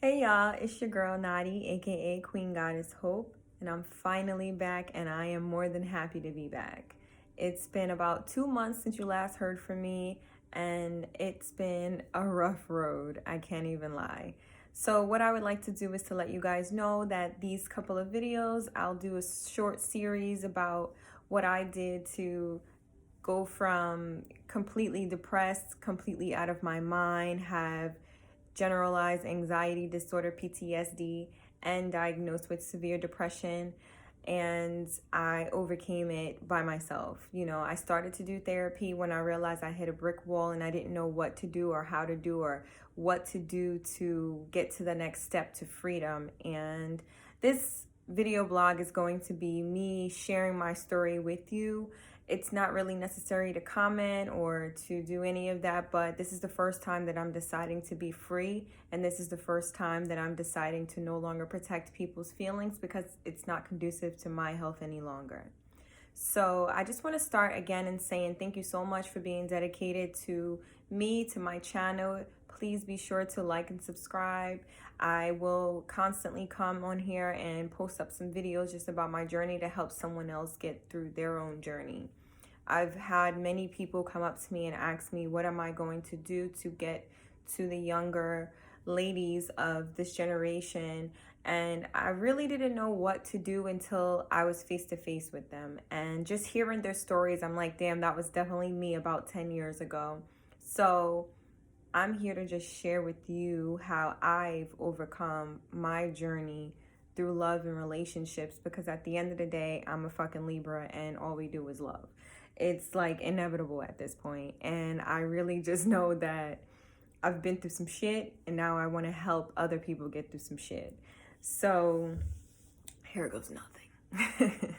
Hey y'all, it's your girl Nadi, aka Queen Goddess Hope, and I'm finally back and I am more than happy to be back. It's been about 2 months since you last heard from me, and it's been a rough road, I can't even lie. So what I would like to do is to let you guys know that these couple of videos, I'll do a short series about what I did to go from completely depressed, completely out of my mind, have generalized anxiety disorder, PTSD, and diagnosed with severe depression. And I overcame it by myself. You know, I started to do therapy when I realized I hit a brick wall and I didn't know what to do or how to do or what to do to get to the next step to freedom. And this video blog is going to be me sharing my story with you. It's not really necessary to comment or to do any of that, but this is the first time that I'm deciding to be free, and this is the first time that I'm deciding to no longer protect people's feelings because it's not conducive to my health any longer. So I just want to start again in saying thank you so much for being dedicated to me, to my channel. Please be sure to like and subscribe. I will constantly come on here and post up some videos just about my journey to help someone else get through their own journey. I've had many people come up to me and ask me, what am I going to do to get to the younger ladies of this generation? And I really didn't know what to do until I was face to face with them. And just hearing their stories, I'm like, damn, that was definitely me about 10 years ago. So I'm here to just share with you how I've overcome my journey through love and relationships, because at the end of the day, I'm a fucking Libra and all we do is love. It's like inevitable at this point. And I really just know that I've been through some shit and now I want to help other people get through some shit. So here goes nothing.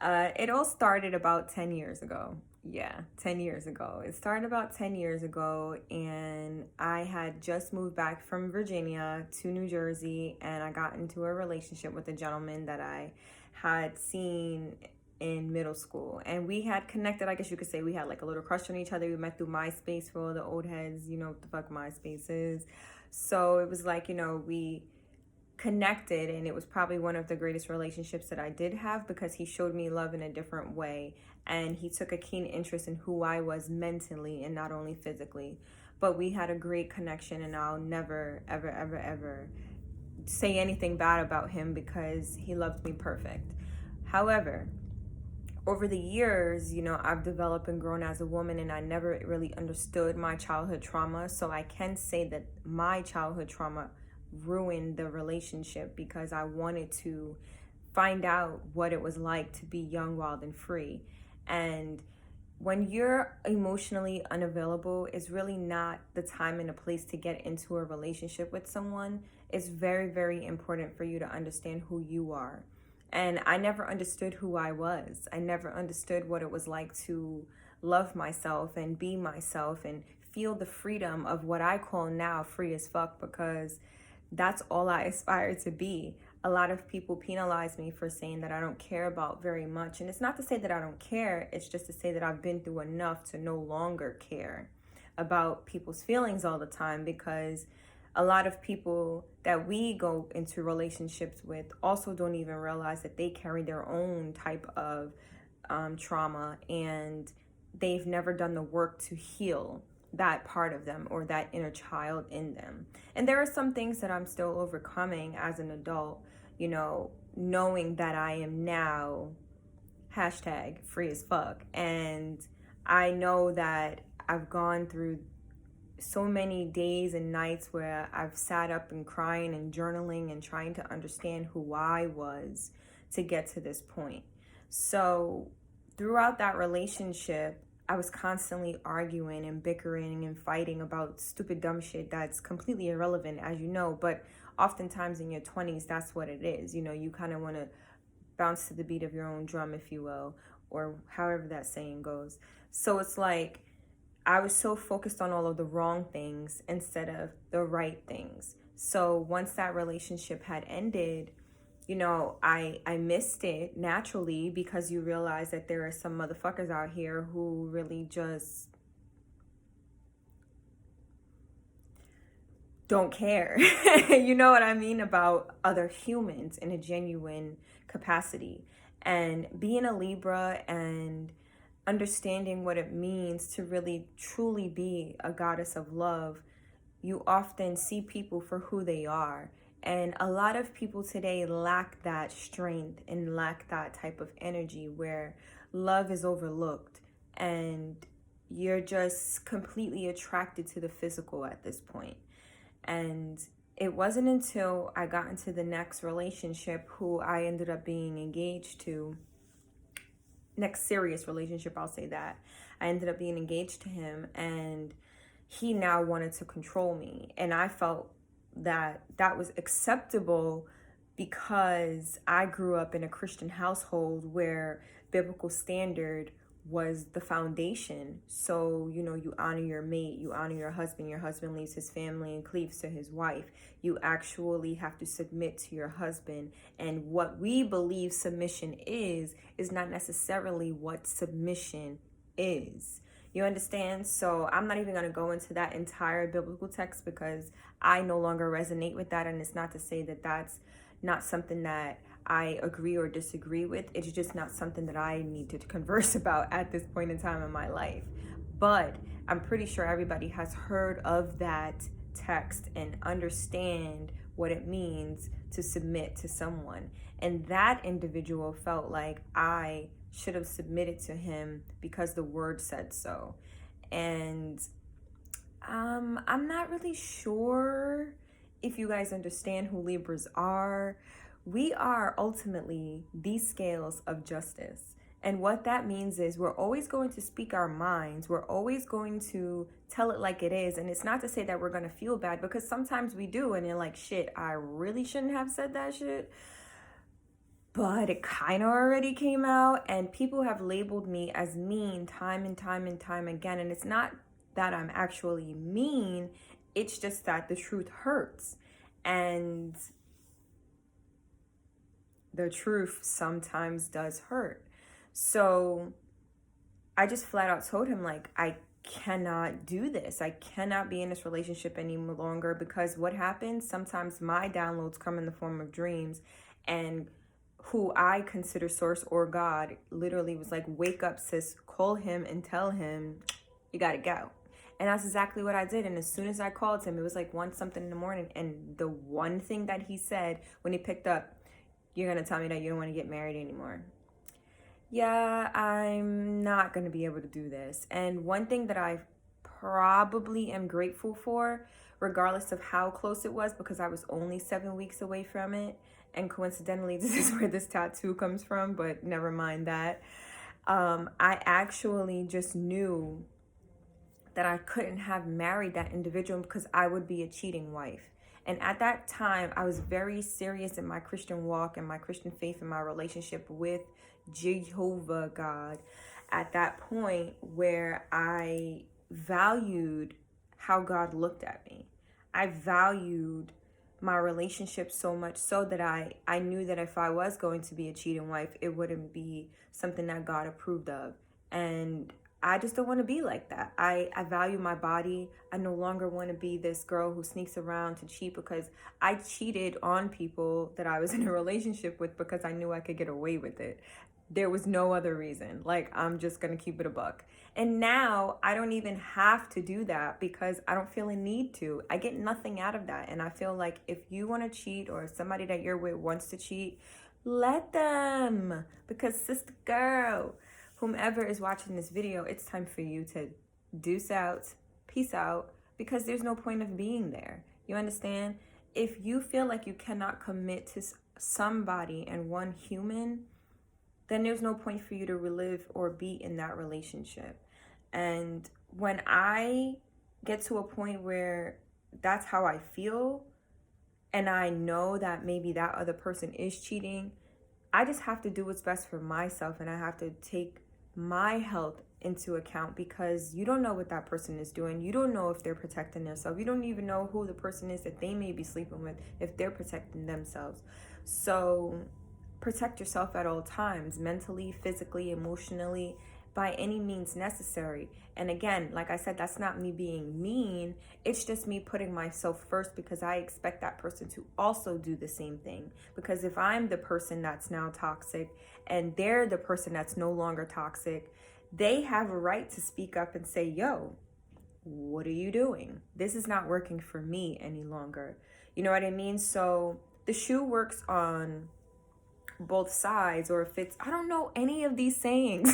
It all started about 10 years ago. Yeah, 10 years ago. It started about 10 years ago, and I had just moved back from Virginia to New Jersey, and I got into a relationship with a gentleman that I had seen in middle school. And we had connected, I guess you could say we had like a little crush on each other. We met through MySpace for all the old heads, you know what the fuck MySpace is. So it was like, you know, we connected, and it was probably one of the greatest relationships that I did have because he showed me love in a different way, and he took a keen interest in who I was mentally and not only physically. But we had a great connection, and I'll never ever ever ever say anything bad about him because he loved me perfect. However, over the years, you know, I've developed and grown as a woman, and I never really understood my childhood trauma. So I can say that my childhood trauma ruined the relationship because I wanted to find out what it was like to be young, wild, and free. And when you're emotionally unavailable, it's really not the time and the place to get into a relationship with someone. It's very, very important for you to understand who you are. And I never understood who I was. I never understood what it was like to love myself and be myself and feel the freedom of what I call now free as fuck, because that's all I aspire to be. A lot of people penalize me for saying that I don't care about very much. And it's not to say that I don't care. It's just to say that I've been through enough to no longer care about people's feelings all the time, because a lot of people that we go into relationships with also don't even realize that they carry their own type of trauma, and they've never done the work to heal that part of them or that inner child in them. And there are some things that I'm still overcoming as an adult, you know, knowing that I am now hashtag free as fuck. And I know that I've gone through so many days and nights where I've sat up and crying and journaling and trying to understand who I was to get to this point. So throughout that relationship, I was constantly arguing and bickering and fighting about stupid dumb shit that's completely irrelevant, as you know, but oftentimes in your 20s, that's what it is. You know, you kind of want to bounce to the beat of your own drum, if you will, or however that saying goes. So it's like I was so focused on all of the wrong things instead of the right things. So once that relationship had ended, you know, I missed it naturally, because you realize that there are some motherfuckers out here who really just don't care. You know what I mean? About other humans in a genuine capacity. And being a Libra and understanding what it means to really truly be a goddess of love, you often see people for who they are. And a lot of people today lack that strength and lack that type of energy where love is overlooked and you're just completely attracted to the physical at this point. And it wasn't until I got into the next relationship, who I ended up being engaged to, next serious relationship, I'll say that. I ended up being engaged to him, and he now wanted to control me. And I felt that that was acceptable because I grew up in a Christian household where biblical standard was the foundation. So, you know, you honor your mate, you honor your husband leaves his family and cleaves to his wife. You actually have to submit to your husband. And what we believe submission is not necessarily what submission is. You understand? So I'm not even going to go into that entire biblical text because I no longer resonate with that. And it's not to say that that's not something that I agree or disagree with. It's just not something that I need to converse about at this point in time in my life. But I'm pretty sure everybody has heard of that text and understand what it means to submit to someone. And that individual felt like I should have submitted to him because the word said so. And I'm not really sure if you guys understand who Libras are. We are ultimately the scales of justice. And what that means is we're always going to speak our minds. We're always going to tell it like it is. And it's not to say that we're going to feel bad, because sometimes we do. And you're like, shit, I really shouldn't have said that shit. But it kind of already came out. And people have labeled me as mean time and time and time again. And it's not that I'm actually mean. It's just that the truth hurts. And the truth sometimes does hurt. So I just flat out told him, like, I cannot do this. I cannot be in this relationship any longer, because what happens, sometimes my downloads come in the form of dreams, and who I consider source or God literally was like, wake up, sis, call him and tell him you gotta go. And that's exactly what I did. And as soon as I called him, it was like 1 something in the morning. And the one thing that he said when he picked up, you're going to tell me that you don't want to get married anymore. Yeah, I'm not going to be able to do this. And one thing that I probably am grateful for, regardless of how close it was, because I was only 7 weeks away from it. And coincidentally, this is where this tattoo comes from, but never mind that. I actually just knew that I couldn't have married that individual because I would be a cheating wife. And at that time, I was very serious in my Christian walk and my Christian faith and my relationship with Jehovah God. At that point where I valued how God looked at me. I valued my relationship so much so that I knew that if I was going to be a cheating wife, it wouldn't be something that God approved of. And I just don't want to be like that. I value my body. I no longer want to be this girl who sneaks around to cheat, because I cheated on people that I was in a relationship with because I knew I could get away with it. There was no other reason. Like, I'm just going to keep it a buck. And now I don't even have to do that because I don't feel a need to. I get nothing out of that. And I feel like if you want to cheat, or if somebody that you're with wants to cheat, let them. Because sister girl, whomever is watching this video, it's time for you to deuce out, peace out, because there's no point of being there. You understand? If you feel like you cannot commit to somebody and one human, then there's no point for you to relive or be in that relationship. And when I get to a point where that's how I feel, and I know that maybe that other person is cheating, I just have to do what's best for myself, and I have to take my health into account, because you don't know what that person is doing. You don't know if they're protecting themselves. You don't even know who the person is that they may be sleeping with, if they're protecting themselves. So protect yourself at all times, mentally, physically, emotionally, by any means necessary. And again, like I said, that's not me being mean. It's just me putting myself first because I expect that person to also do the same thing. Because if I'm the person that's now toxic and they're the person that's no longer toxic, they have a right to speak up and say, yo, what are you doing? This is not working for me any longer. You know what I mean? So the shoe works on both sides, or if it's, I don't know any of these sayings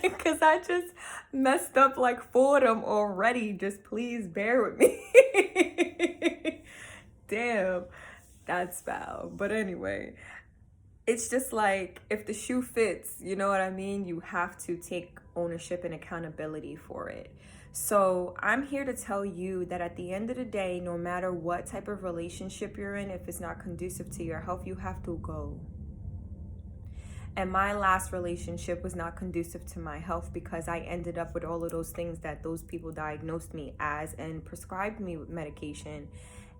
because I just messed up like 4 of them already. Just please bear with me. Damn, that's foul. But anyway, it's just like, if the shoe fits, you know what I mean? You have to take ownership and accountability for it. So I'm here to tell you that at the end of the day, no matter what type of relationship you're in, if it's not conducive to your health, you have to go. And my last relationship was not conducive to my health because I ended up with all of those things that those people diagnosed me as and prescribed me with medication,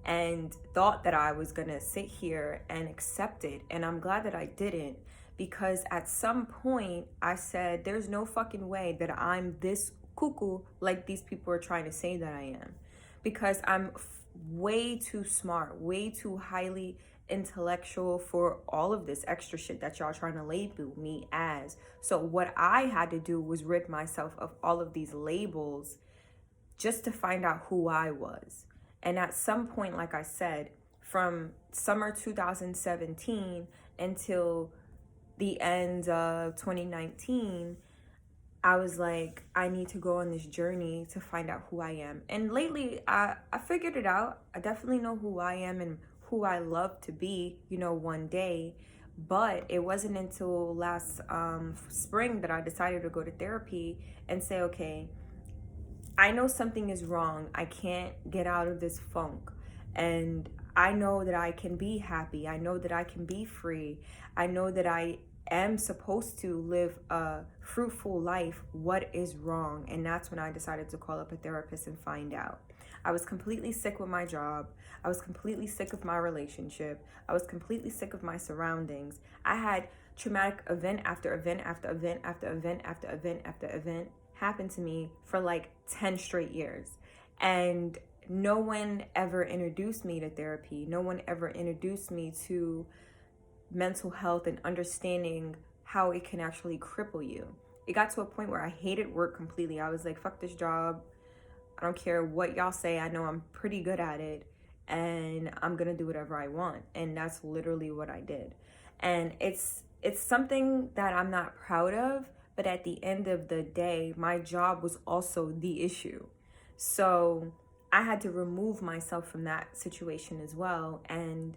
and thought that I was going to sit here and accept it. And I'm glad that I didn't, because at some point I said, there's no fucking way that I'm this cuckoo like these people are trying to say that I am. Because I'm way too smart, way too highly intellectual for all of this extra shit that y'all trying to label me as. So what I had to do was rid myself of all of these labels just to find out who I was. And at some point, like I said, from summer 2017 until the end of 2019, I was like, I need to go on this journey to find out who I am. And lately, I figured it out. I definitely know who I am and who I love to be, you know, one day. But it wasn't until last spring that I decided to go to therapy and say, okay, I know something is wrong. I can't get out of this funk. And I know that I can be happy. I know that I can be free. I know that I am supposed to live a fruitful life. What is wrong? And that's when I decided to call up a therapist and find out. I was completely sick with my job. I was completely sick of my relationship. I was completely sick of my surroundings. I had traumatic event after event after event after event after event after event happen to me for like 10 straight years. And no one ever introduced me to therapy. No one ever introduced me to mental health and understanding how it can actually cripple you. It got to a point where I hated work completely. I was like, fuck this job. I don't care what y'all say. I know I'm pretty good at it and I'm gonna do whatever I want. And that's literally what I did. And it's something that I'm not proud of, but at the end of the day, my job was also the issue. So I had to remove myself from that situation as well. And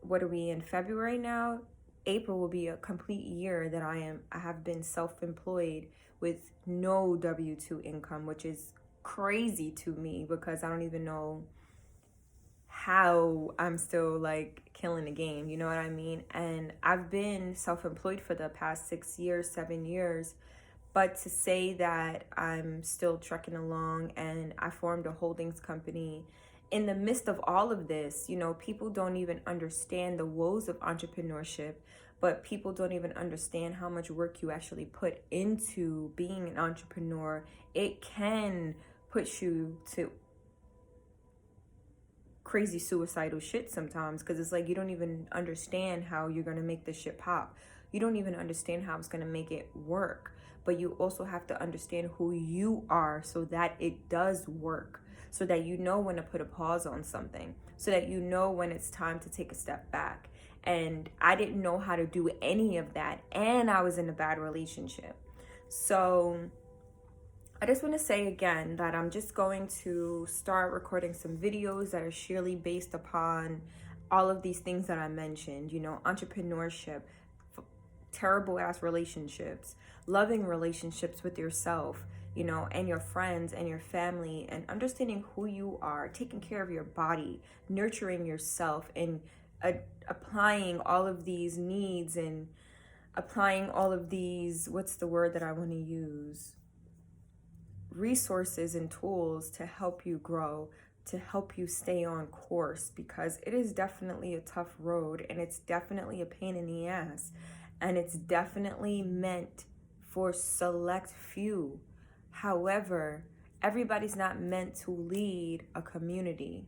what are we in February now? April will be a complete year that I have been self-employed with no W-2 income, which is crazy to me because I don't even know how I'm still like killing the game, you know what I mean? And I've been self-employed for the past 6 years, 7 years, but to say that I'm still trekking along and I formed a holdings company in the midst of all of this, you know, people don't even understand the woes of entrepreneurship, but people don't even understand how much work you actually put into being an entrepreneur. It can put you to crazy suicidal shit sometimes because it's like you don't even understand how you're going to make this shit pop. You don't even understand how it's going to make it work. But you also have to understand who you are so that it does work, so that you know when to put a pause on something, so that you know when it's time to take a step back. And I didn't know how to do any of that, and I was in a bad relationship. So I just want to say again that I'm just going to start recording some videos that are sheerly based upon all of these things that I mentioned, you know, entrepreneurship, terrible ass relationships, loving relationships with yourself, you know, and your friends and your family, and understanding who you are, taking care of your body, nurturing yourself, and applying all of these needs and applying all of these, what's the word that I want to use? Resources and tools to help you grow, to help you stay on course, because it is definitely a tough road and it's definitely a pain in the ass, and it's definitely meant for select few. However, everybody's not meant to lead a community.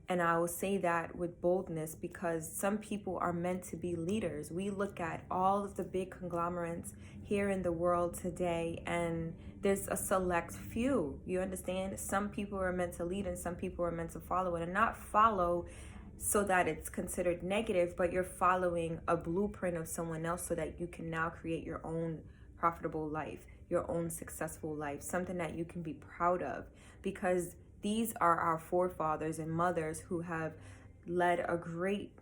And I will say that with boldness because some people are meant to be leaders. We look at all of the big conglomerates here in the world today, and there's a select few. You understand? Some people are meant to lead and some people are meant to follow, and not follow so that it's considered negative, but you're following a blueprint of someone else so that you can now create your own profitable life, your own successful life, something that you can be proud of, because these are our forefathers and mothers who have led a great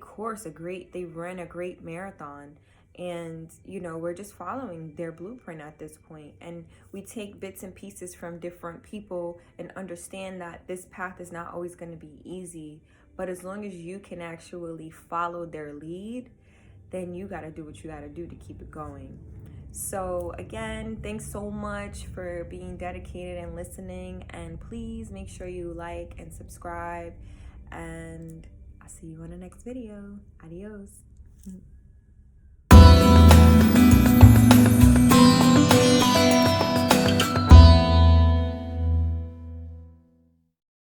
course, they ran a great marathon. And, we're just following their blueprint at this point. And we take bits and pieces from different people and understand that this path is not always going to be easy. But as long as you can actually follow their lead, then you got to do what you got to do to keep it going. So again, thanks so much for being dedicated and listening. And please make sure you like and subscribe. And I'll see you on the next video. Adios.